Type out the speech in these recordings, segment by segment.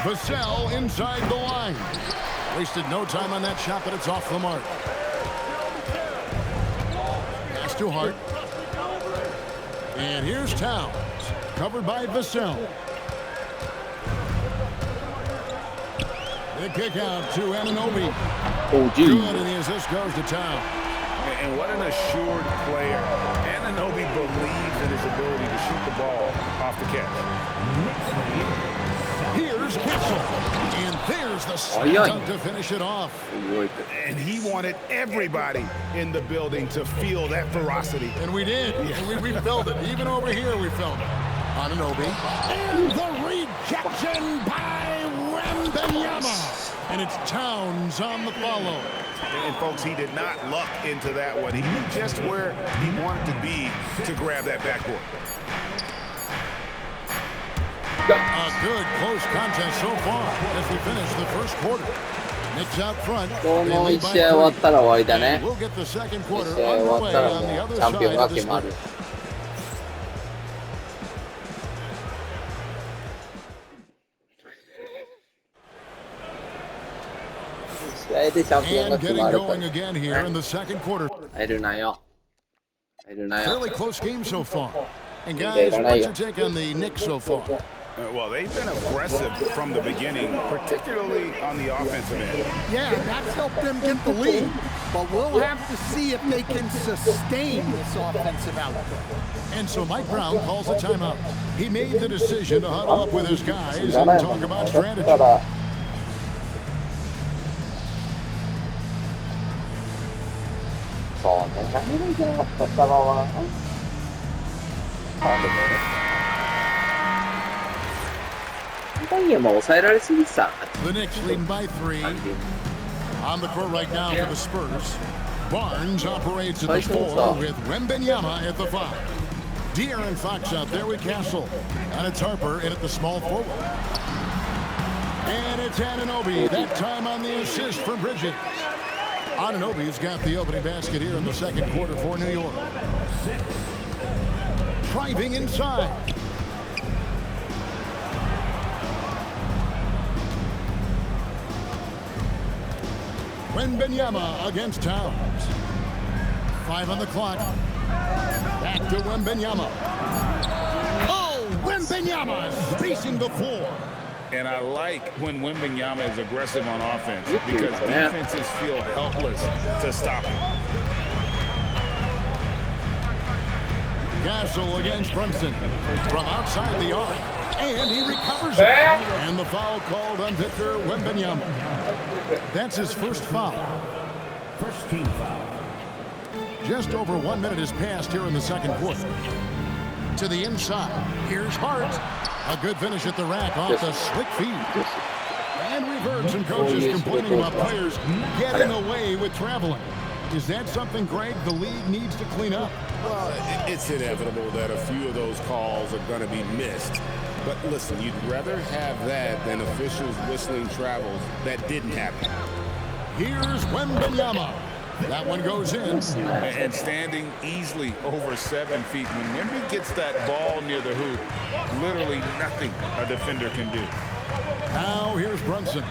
Vassell inside the line. Wasted no time on that shot, but it's off the mark. Pass to Hart. And here's Towns. Covered by Vassell. The kick out to Anunoby. Oh, gee. Good, and the assist goes to Towns. And what an assured player. Anunoby believes in his ability to shoot the ball off the catch. Here's Kessel. And there's the slam dunk to finish it off. And he wanted everybody in the building to feel that ferocity. And we did. And we felt it. Even over here, we felt it. Anunoby. And the rejection by Wembanyama. And it's Towns on the follow. And folks, he did not luck into that one. He knew just where he wanted to be to grab that backboard. A good close contest so far as we finish the first quarter. Knicks out front. この1試合終わったら終わりだね。 We'll get the second quarter 1試合終わったらもう underway on the チ other ャンピオン side が of the 決まる。 screen. 試合でチャンピオンが And 決 getting まると going again here in the second quarter. 入るなよ。入るなよ。 Fairly close game so far. And guys, what's your take on the Knicks so far? Well, they've been aggressive from the beginning, particularly on the offensive end. Yeah, that's helped them get the lead. But we'll have to see if they can sustain this offensive output. And so Mike Brown calls a timeout. He made the decision to huddle up with his guys and talk about strategy. そうね、何もいけなかったからは。もう抑えられすぎさ。 The Knicks leading by 3. On the court right now for the Spurs. Barnes operates at the 4 with Wembanyama at the 5. De'Aaron Fox out there with Castle. And it's Harper in at the small forward. And it's Anunoby, that time on the assist from Bridges. Anunoby's got the opening basket here in the second quarter for New York. Driving inside. Wembanyama against Towns. 5 on the clock. Back to Wembanyama. Oh, Wembanyama spacing the floor. And I like when Wembanyama is aggressive on offense because defenses feel helpless to stop him. Castle against Brunson from outside the arc. And he recovers it. And the foul called on Victor Wembanyama. That's his first foul. First team foul. Just over 1 minute has passed here in the second quarter. To the inside. Here's Hart. A good finish at the rack off the slick feed. And we've heard some coaches complaining about players getting away with traveling. Is that something, Greg, the league needs to clean up? Well, it's inevitable that a few of those calls are going to be missed. But listen, you'd rather have that than officials whistling travels that didn't happen. Here's Wembanyama. That one goes in. And standing easily over 7 feet. When Wemby gets that ball near the hoop, literally nothing a defender can do. Now here's Brunson.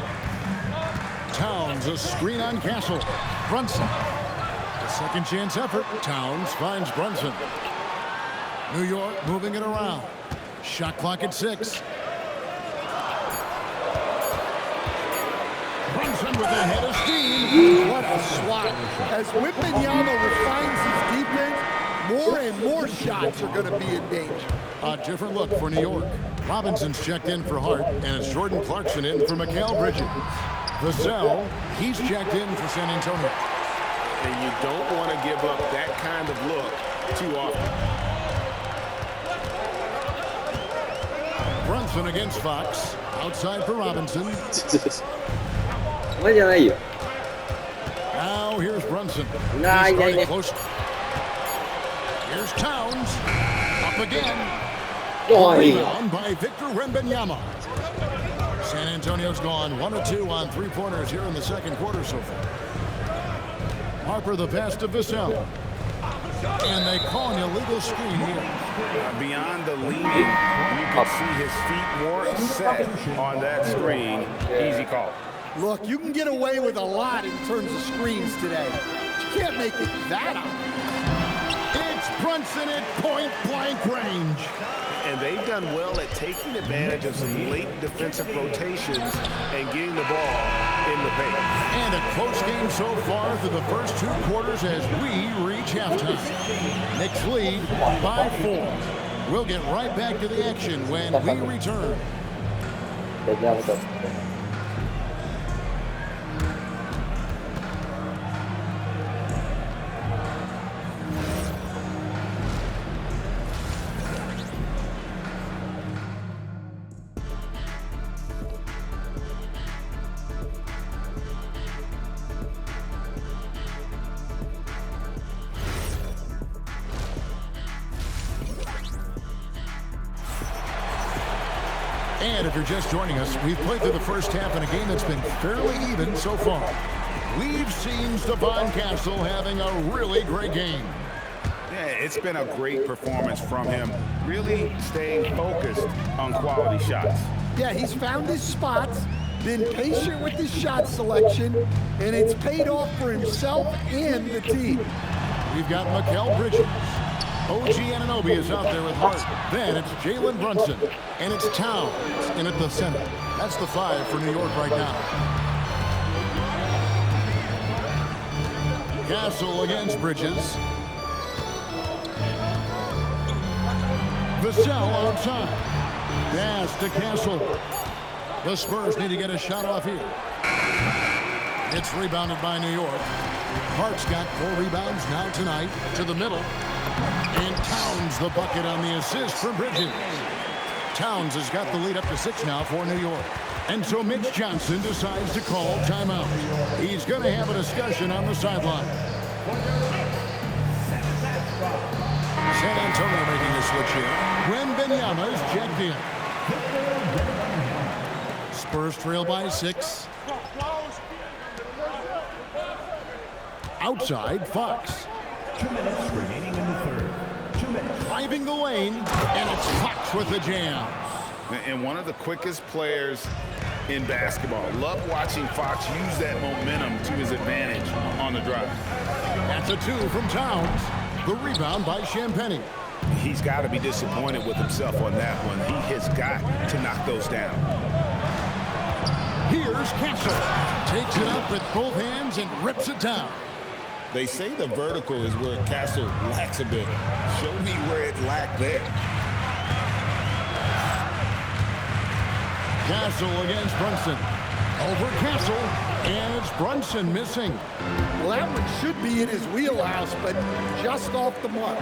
Towns, a screen on Castle. Brunson. A second chance effort. Towns finds Brunson. New York moving it around. Shot clock at 6. Brunson with a head of steam. What a swat. As Wembanyama refines his defense, more and more shots are going to be in danger. A different look for New York. Robinson's checked in for Hart, and it's Jordan Clarkson in for Mikal Bridges. Vassell, he's checked in for San Antonio. And you don't want to give up that kind of look too often. Brunson against Fox. Outside for Robinson. お前じゃないよ。 Now here's Brunson. He's ないないね。 starting close. Here's Towns. Up again. おいいよ。 Rebound by Victor Wembanyama. San Antonio's gone 1 of 2 on three-pointers here in the second quarter so far. Harper the pass to Vassell. And they call an illegal screen here. Beyond the leaning, you can see his feet more set on that screen. Easy call. Look, you can get away with a lot in terms of screens today. You can't make it that obvious. It's Brunson at point-blank range. And they've done well at taking advantage of some late defensive rotations and getting the ball in the paint. And a close game so far through the first 2 quarters as we reach halftime. Knicks lead by 4. We'll get right back to the action when we return. And if you're just joining us, we've played through the first half in a game that's been fairly even so far. We've seen Stephon Castle having a really great game. Yeah, it's been a great performance from him, really staying focused on quality shots. Yeah, he's found his spots, been patient with his shot selection, and it's paid off for himself and the team. We've got Mikal Bridges. OG Anunoby is out there with Hart. Then it's Jalen Brunson. And it's Towns in at the center. That's the 5 for New York right now. Castle against Bridges. Vassell outside. Pass to Castle. The Spurs need to get a shot off here. It's rebounded by New York. Hart's got 4 rebounds now tonight. To the middle. And Towns the bucket on the assist for Bridges. Towns has got the lead up to 6 now for New York. And so Mitch Johnson decides to call timeout. He's going to have a discussion on the sideline. San Antonio making a switch here. Wembanyama is checked in. Spurs trail by 6. Outside, Fox. 2 minutes remaining in the third. 2 minutes. Driving the lane, and it's Fox with the jam. And one of the quickest players in basketball. Love watching Fox use that momentum to his advantage on the drive. That's a 2 from Towns. The rebound by Champagnie. He's got to be disappointed with himself on that one. He has got to knock those down. Here's Castle. Takes it up with both hands and rips it down. They say the vertical is where Castle lacks a bit. Show me where it lacked there. Castle against Brunson. Over Castle, and it's Brunson missing. Well, that one should be in his wheelhouse, but just off the mark.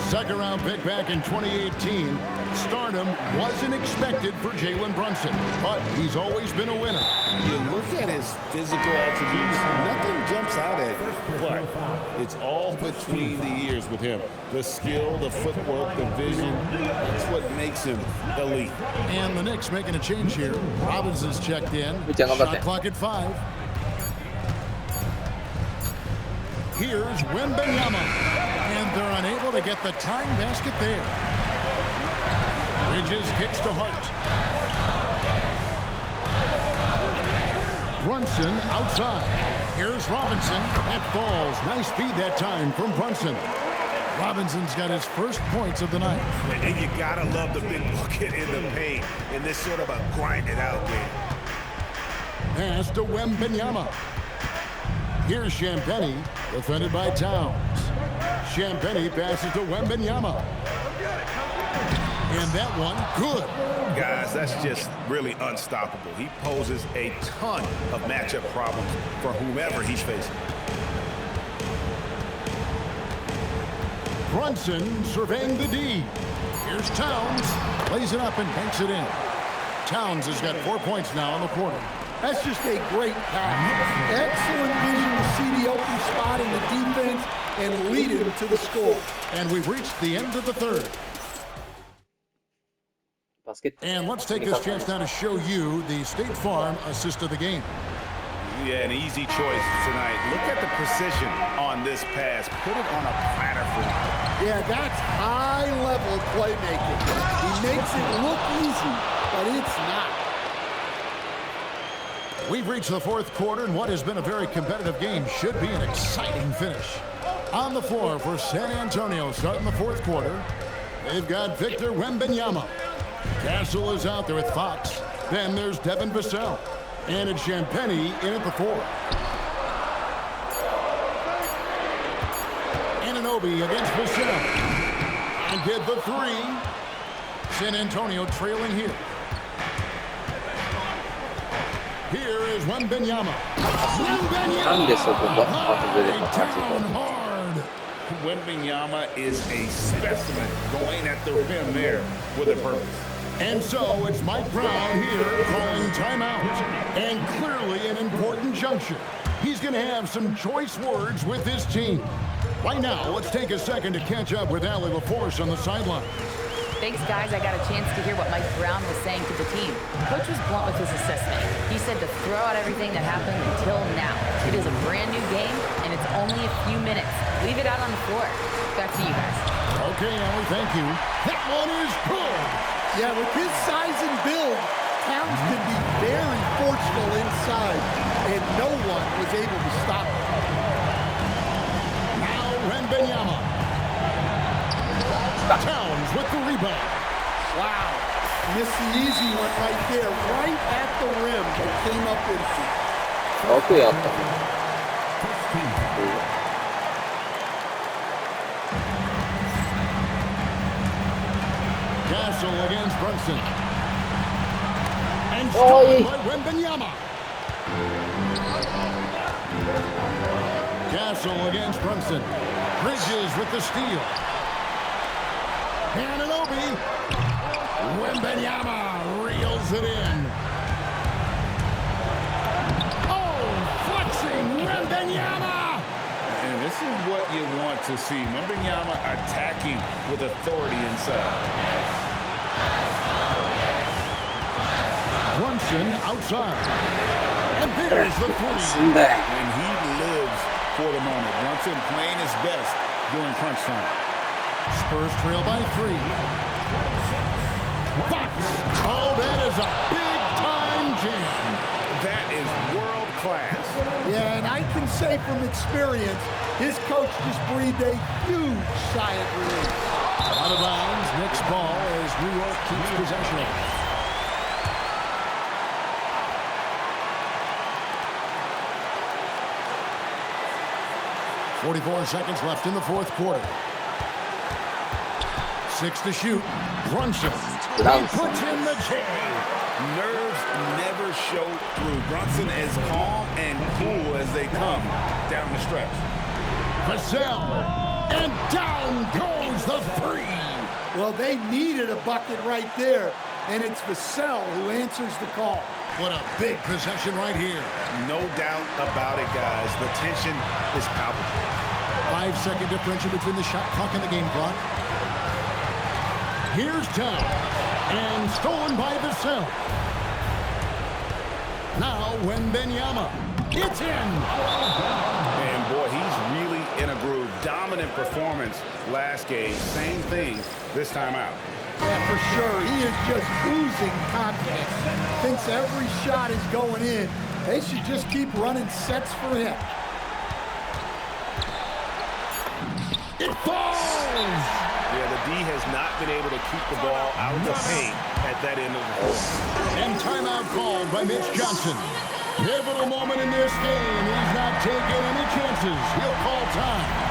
Second round pick back in 2018. Stardom wasn't expected for Jalen Brunson, but he's always been a winner. You look at his physical attributes, nothing jumps out at you. But it's all between the ears with him. The skill, the footwork, the vision, that's what makes him elite. And the Knicks making a change here. Robinson's checked in. Shot clock at 5. Here's Wembanyama. And they're unable to get the tying basket there. Bridges kicks to Hart. Brunson outside. Here's Robinson. That falls. Nice feed that time from Brunson. Robinson's got his first points of the night. And you gotta love the big bucket in the paint in this sort of a grinded out game. Pass to Wembanyama. Here's Champagnie, defended by Towns. Champagnie passes to Wembanyama. And that one, good. Guys, that's just really unstoppable. He poses a ton of matchup problems for whomever he's facing. Brunson surveying the D. Here's Towns. Lays it up and banks it in. Towns has got 4 points now in the quarter. That's just a great pass. Excellent vision to see the open spot in the defense and lead him to the score. And we've reached the end of the third. Basket. And let's take this chance now to show you the State Farm assist of the game. Yeah, an easy choice tonight. Look at the precision on this pass. Put it on a platter for him. Yeah, that's high-level playmaking. He makes it look easy, but it's not. We've reached the fourth quarter, and what has been a very competitive game should be an exciting finish. On the floor for San Antonio, starting the fourth quarter, they've got Victor Wembanyama. Castle is out there with Fox. Then there's Devin Vassell. And it's Champagnie in at the 4. Anunoby against Vassell. And get the 3. San Antonio trailing here. Here is Wembanyama.なんでそこが後で出たか。 Down hard. Wembanyama is a specimen going at the rim there with a purpose. And so it's Mike Brown here calling timeout. And clearly an important juncture. He's going to have some choice words with his team. Right now, let's take a second to catch up with Allie LaForce on the sideline. Thanks, guys. I got a chance to hear what Mike Brown was saying to the team. Coach was blunt with his assessment. He said to throw out everything that happened until now. It is a brand new game, and it's only a few minutes. Leave it out on the floor. Back to you guys. Okay, Allie, thank you. That one is good. Yeah, with his size and build, Towns can be very forceful inside, and no one was able to stop him. Now Wembanyama. Towns with the rebound. Wow. Missed the easy one right there, right at the rim, but came up empty. 奥やった。 Castle against Brunson. And stolen by Wembanyama. Castle against Brunson. Bridges with the steal. Anunoby. Wembanyama reels it in. Oh, flexing Wembanyama. And this is what you want to see. Wembanyama attacking with authority inside. Brunson outside. And there's the 3. And he lives for the moment. Brunson playing his best during crunch time. Spurs trail by 3. Fox. Oh, that is a big-time jam. That is world class. Yeah, and I can say from experience, his coach just breathed a huge sigh of relief. Out of bounds, Knicks ball as New York keeps possession. 44 seconds left in the fourth quarter. 6 to shoot. Brunson. He puts in the J. Nerves never show through. Brunson as calm and cool as they come down the stretch. Vassell. And down goes the 3. Well, they needed a bucket right there, and it's Vassell who answers the call. What a big possession right here. No doubt about it, guys. The tension is palpable. 5-second differential between the shot clock and the game clock. Here's Town. And stolen by Vassell. Now Wembanyama. It's in. And boy, he's really in a groove. Dominant performance last game. Same thing this time out. Yeah, for sure. He is just oozing confidence. Thinks every shot is going in. They should just keep running sets for him. It falls. Yeah, the D has not been able to keep the ball out of the paint at that end of the floor. And timeout called by Mitch Johnson. Pivotal moment in this game. He's not taking any chances. He'll call time.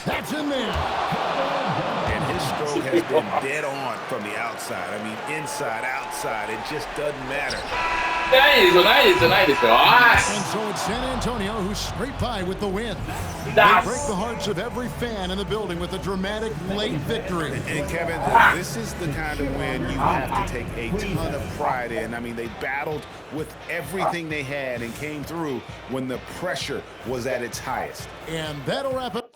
That's in there. And his stroke has been dead on from the outside. I mean, inside, outside, it just doesn't matter. ないですよ、ないですよ、ないですよ。And so it's San Antonio who scraped by with the win. They break the hearts of every fan in the building with a dramatic late victory. And Kevin, this is the kind of win you have to take a ton of pride in. I mean, they battled with everything they had and came through when the pressure was at its highest. And that'll wrap it.